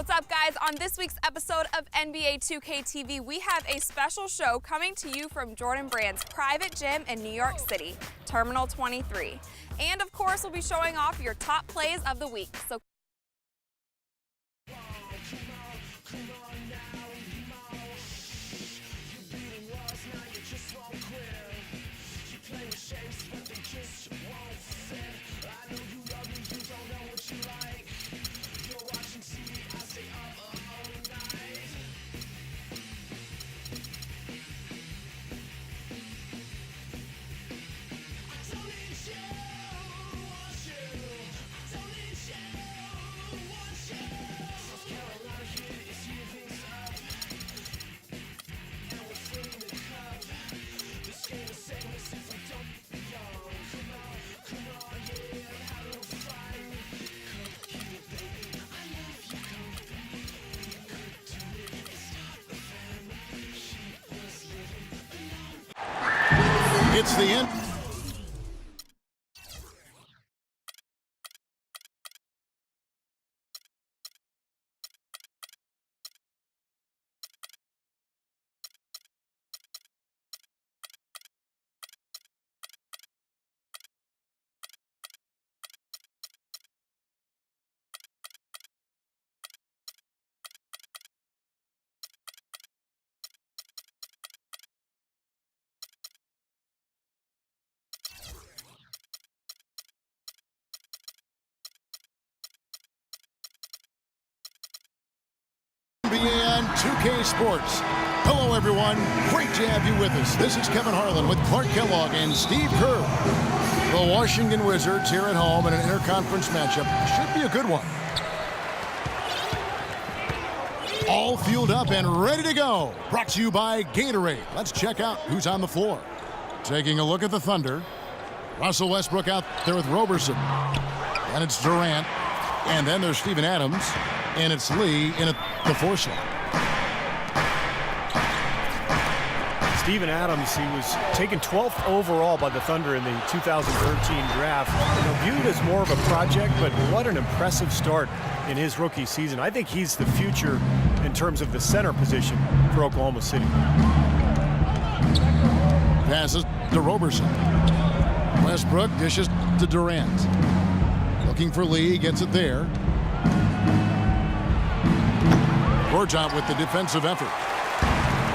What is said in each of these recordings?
What's up, guys? On this week's episode of NBA 2K TV, we have a special show coming to you from Jordan Brand's private gym in New York City, Terminal 23. And of course, we'll be showing off your top plays of the week. So it's the end. NBA 2K Sports. Hello, everyone. Great to have you with us. This is Kevin Harlan with Clark Kellogg and Steve Kerr. The Washington Wizards here at home in an interconference matchup. Should be a good one. All fueled up and ready to go. Brought to you by Gatorade. Let's check out who's on the floor. Taking a look at the Thunder. Russell Westbrook out there with Roberson. And it's Durant. And then there's Steven Adams. And it's Lee in the 4 slot. Steven Adams, he was taken 12th overall by the Thunder in the 2013 draft. Viewed as more of a project, but what an impressive start in his rookie season. I think he's the future in terms of the center position for Oklahoma City. Passes to Roberson. Westbrook dishes to Durant. Looking for Lee, gets it there. Gorjot with the defensive effort.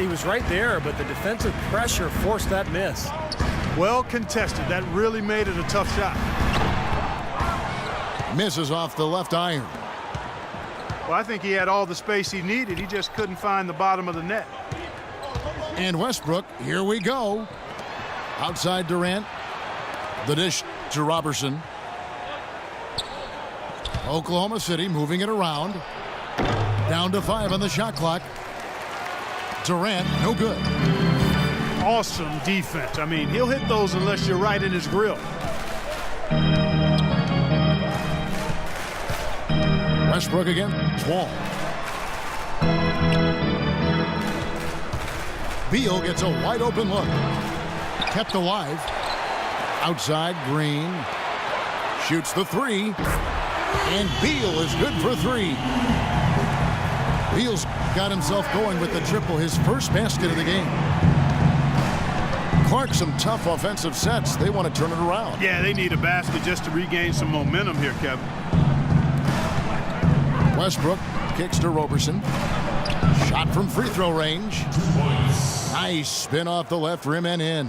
He was right there, but the defensive pressure forced that miss. Well contested. That really made it a tough shot. Misses off the left iron. Well, I think he had all the space he needed. He just couldn't find the bottom of the net. And Westbrook, here we go. Outside Durant. The dish to Roberson. Oklahoma City moving it around. Down to 5 on the shot clock. Durant, no good. Awesome defense. I mean, he'll hit those unless you're right in his grill. Westbrook again. Wall. Beal gets a wide open look. Kept alive. Outside, Green. Shoots the 3. And Beal is good for 3. Beal's got himself going with the triple, his first basket of the game. Clark, some tough offensive sets. They want to turn it around. Yeah, they need a basket just to regain some momentum here, Kevin. Westbrook kicks to Roberson. Shot from free throw range. Nice spin off the left rim and in.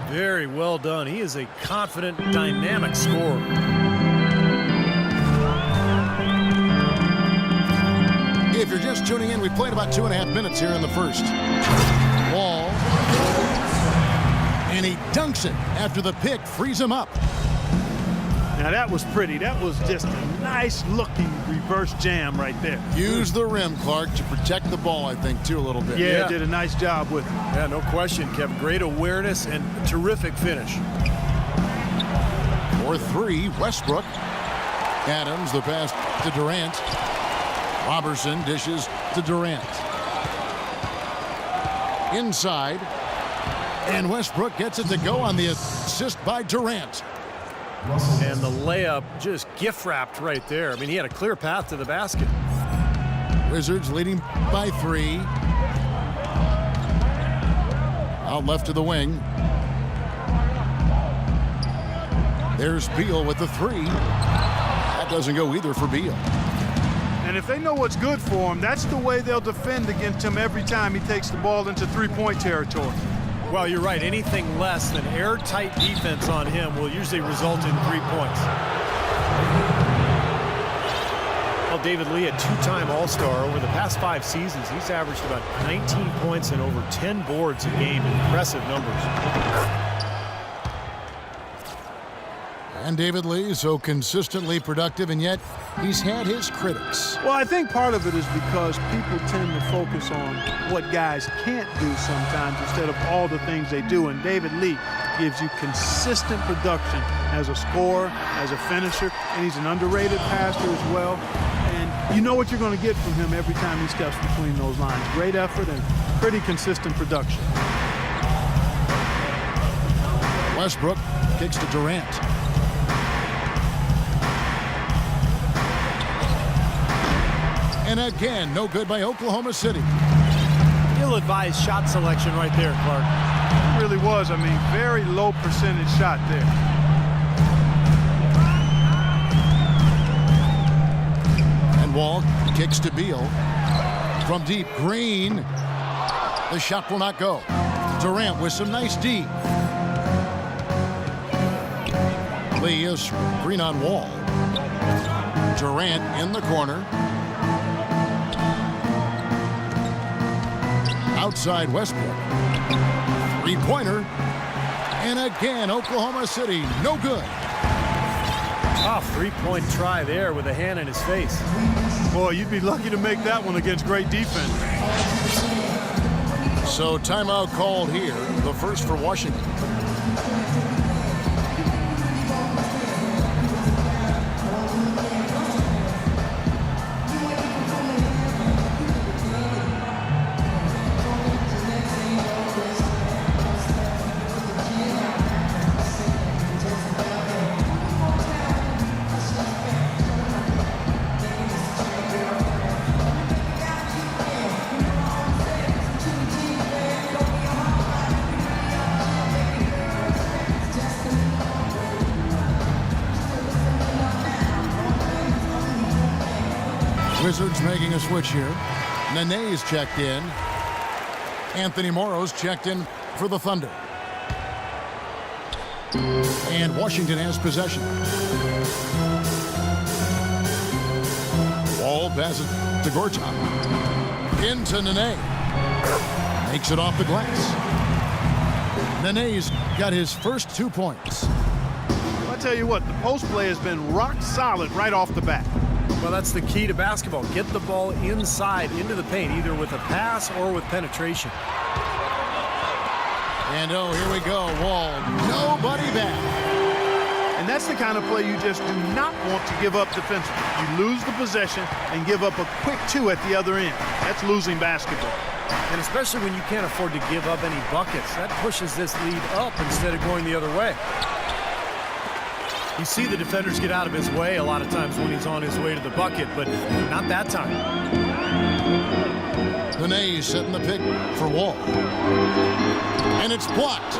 Very well done. He is a confident, dynamic scorer. If you're just tuning in, we played about 2.5 minutes here in the first. Wall. And he dunks it after the pick frees him up. Now that was pretty. That was just a nice looking reverse jam right there. Use the rim, Clark, to protect the ball, I think, too, a little bit. Yeah, did a nice job with it. Yeah, no question, Kevin. Great awareness and terrific finish. For 3, Westbrook. Adams, the pass to Durant. Roberson dishes to Durant. Inside. And Westbrook gets it to go on the assist by Durant. And the layup just gift wrapped right there. I mean, he had a clear path to the basket. Wizards leading by 3. Out left to the wing. There's Beal with the 3. That doesn't go either for Beal. And if they know what's good for him, that's the way they'll defend against him every time he takes the ball into three-point territory. Well, you're right. Anything less than airtight defense on him will usually result in 3 points. Well, David Lee, a 2-time All-Star. Over the past 5 seasons, he's averaged about 19 points and over 10 boards a game. Impressive numbers. And David Lee is so consistently productive, and yet he's had his critics. Well, I think part of it is because people tend to focus on what guys can't do sometimes instead of all the things they do. And David Lee gives you consistent production as a scorer, as a finisher, and he's an underrated passer as well. And you know what you're going to get from him every time he steps between those lines. Great effort and pretty consistent production. Westbrook kicks to Durant. And again, no good by Oklahoma City. Ill-advised shot selection right there, Clark. It really was. I mean, very low percentage shot there. And Wall kicks to Beal. From deep, Green. The shot will not go. Durant with some nice D. Lee is screen on Wall. Durant in the corner. Outside Westbrook. Three-pointer. And again, Oklahoma City, no good. Oh, 3-point try there with a hand in his face. Boy, you'd be lucky to make that one against great defense. So timeout called here, the first for Washington. Wizards making a switch here. Nene's checked in. Anthony Morrow's checked in for the Thunder. And Washington has possession. Wall passes to Gortat. Into Nene. Makes it off the glass. Nene's got his first 2 points. Well, I tell you what, the post play has been rock solid right off the bat. Well, that's the key to basketball. Get the ball inside, into the paint, either with a pass or with penetration. And oh, here we go. Wall, nobody back. And that's the kind of play you just do not want to give up defensively. You lose the possession and give up a quick 2 at the other end. That's losing basketball. And especially when you can't afford to give up any buckets. That pushes this lead up instead of going the other way. You see the defenders get out of his way a lot of times when he's on his way to the bucket, but not that time. Nene setting the pick for Wall. And it's blocked.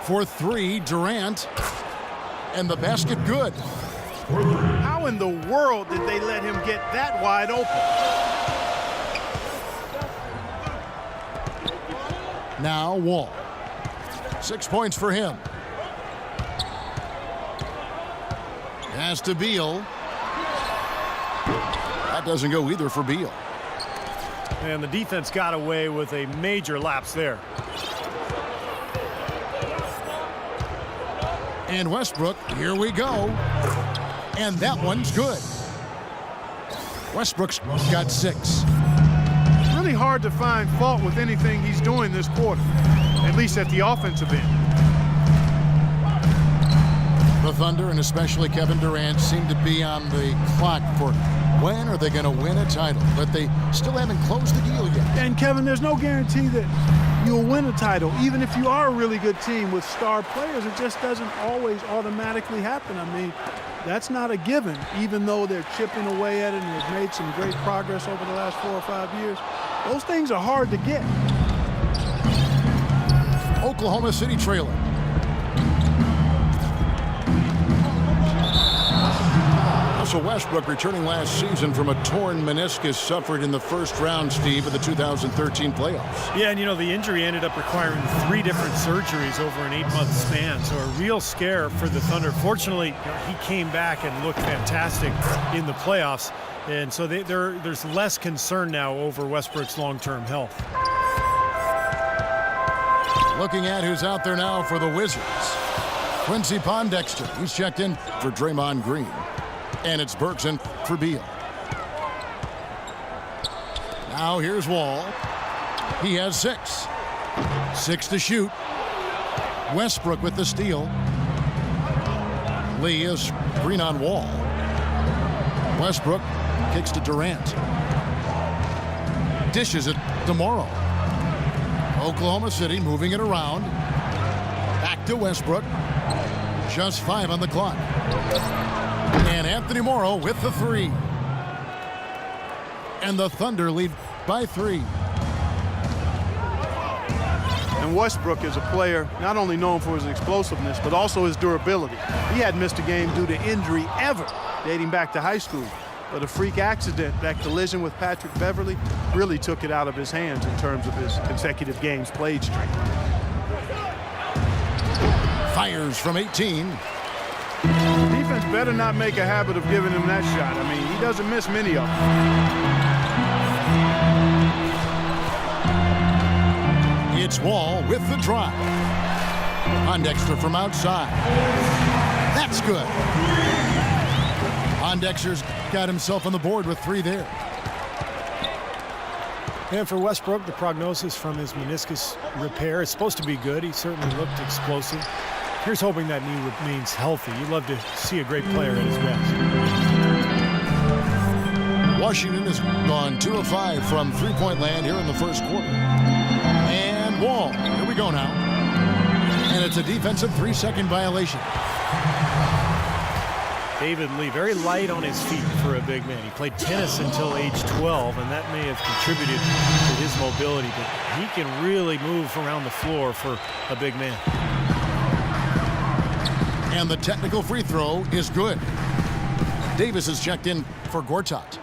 For 3, Durant. And the basket good. How in the world did they let him get that wide open? Now Wall. 6 points for him. Pass to Beal. That doesn't go either for Beal. And the defense got away with a major lapse there. And Westbrook, here we go. And that one's good. Westbrook's got 6. Really hard to find fault with anything he's doing this quarter, at least at the offensive end. The Thunder, and especially Kevin Durant, seem to be on the clock for when are they going to win a title, but they still haven't closed the deal yet. And Kevin, there's no guarantee that you'll win a title. Even if you are a really good team with star players, it just doesn't always automatically happen. I mean, that's not a given, even though they're chipping away at it and have made some great progress over the last 4 or 5 years. Those things are hard to get. Oklahoma City trailing. Russell Westbrook, returning last season from a torn meniscus suffered in the first round, Steve, of the 2013 playoffs. Yeah, and you know, the injury ended up requiring 3 different surgeries over an 8-month span, so a real scare for the Thunder. Fortunately, he came back and looked fantastic in the playoffs, and so there's less concern now over Westbrook's long-term health. Looking at who's out there now for the Wizards. Quincy Pondexter, he's checked in for Draymond Green. And it's Burks in for Beal. Now here's Wall. He has 6. 6 to shoot. Westbrook with the steal. Lee is green on Wall. Westbrook kicks to Durant. Dishes it to Morrow. Oklahoma City moving it around. Back to Westbrook. Just 5 on the clock. And Anthony Morrow with the 3. And the Thunder lead by 3. And Westbrook is a player not only known for his explosiveness, but also his durability. He hadn't missed a game due to injury ever, dating back to high school. But a freak accident, that collision with Patrick Beverly, really took it out of his hands in terms of his consecutive games played streak. Fires from 18. Defense better not make a habit of giving him that shot. I mean, he doesn't miss many of them. It's Wall with the drive. Pondexter from outside. That's good. Pondexter's got himself on the board with 3 there. And for Westbrook, the prognosis from his meniscus repair is supposed to be good. He certainly looked explosive. Here's hoping that knee remains healthy. You'd love to see a great player at his best. Washington has gone 2 of 5 from three-point land here in the first quarter. And Wall, here we go now. And it's a defensive 3-second violation. David Lee, very light on his feet for a big man. He played tennis until age 12, and that may have contributed to his mobility, but he can really move around the floor for a big man. And the technical free throw is good. Davis is checked in for Gortat.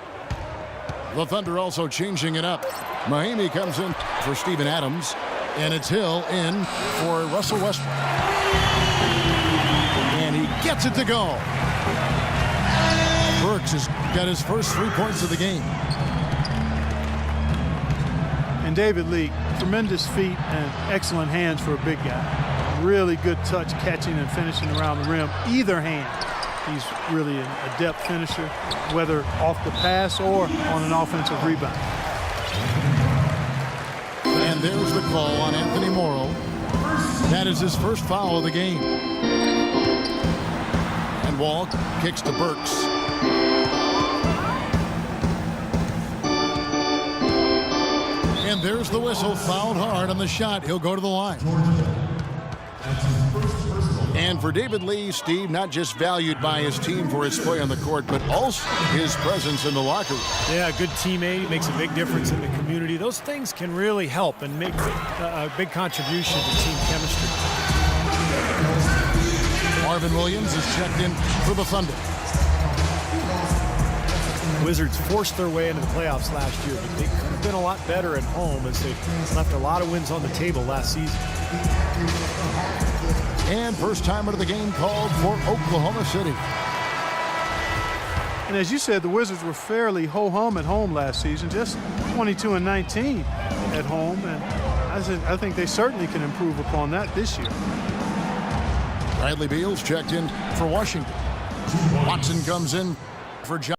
The Thunder also changing it up. Mahimi comes in for Steven Adams, and it's Hill in for Russell Westbrook. And he gets it to go. Burks has got his first 3 points of the game. And David Lee, tremendous feet and excellent hands for a big guy. Really good touch, catching and finishing around the rim. Either hand, he's really an adept finisher, whether off the pass or on an offensive rebound. And there's the call on Anthony Morrow. That is his first foul of the game. And Wall kicks to Burks. And there's the whistle, fouled hard on the shot. He'll go to the line. And for David Lee, Steve, not just valued by his team for his play on the court, but also his presence in the locker room. Yeah, a good teammate, makes a big difference in the community. Those things can really help and make a big contribution to team chemistry. Marvin Williams is checked in for the Thunder. Wizards forced their way into the playoffs last year, but they could have been a lot better at home as they left a lot of wins on the table last season. And first time out of the game called for Oklahoma City. And as you said, the Wizards were fairly ho-hum at home last season, just 22-19 at home, and I think they certainly can improve upon that this year. Bradley Beal's checked in for Washington. Watson comes in for John.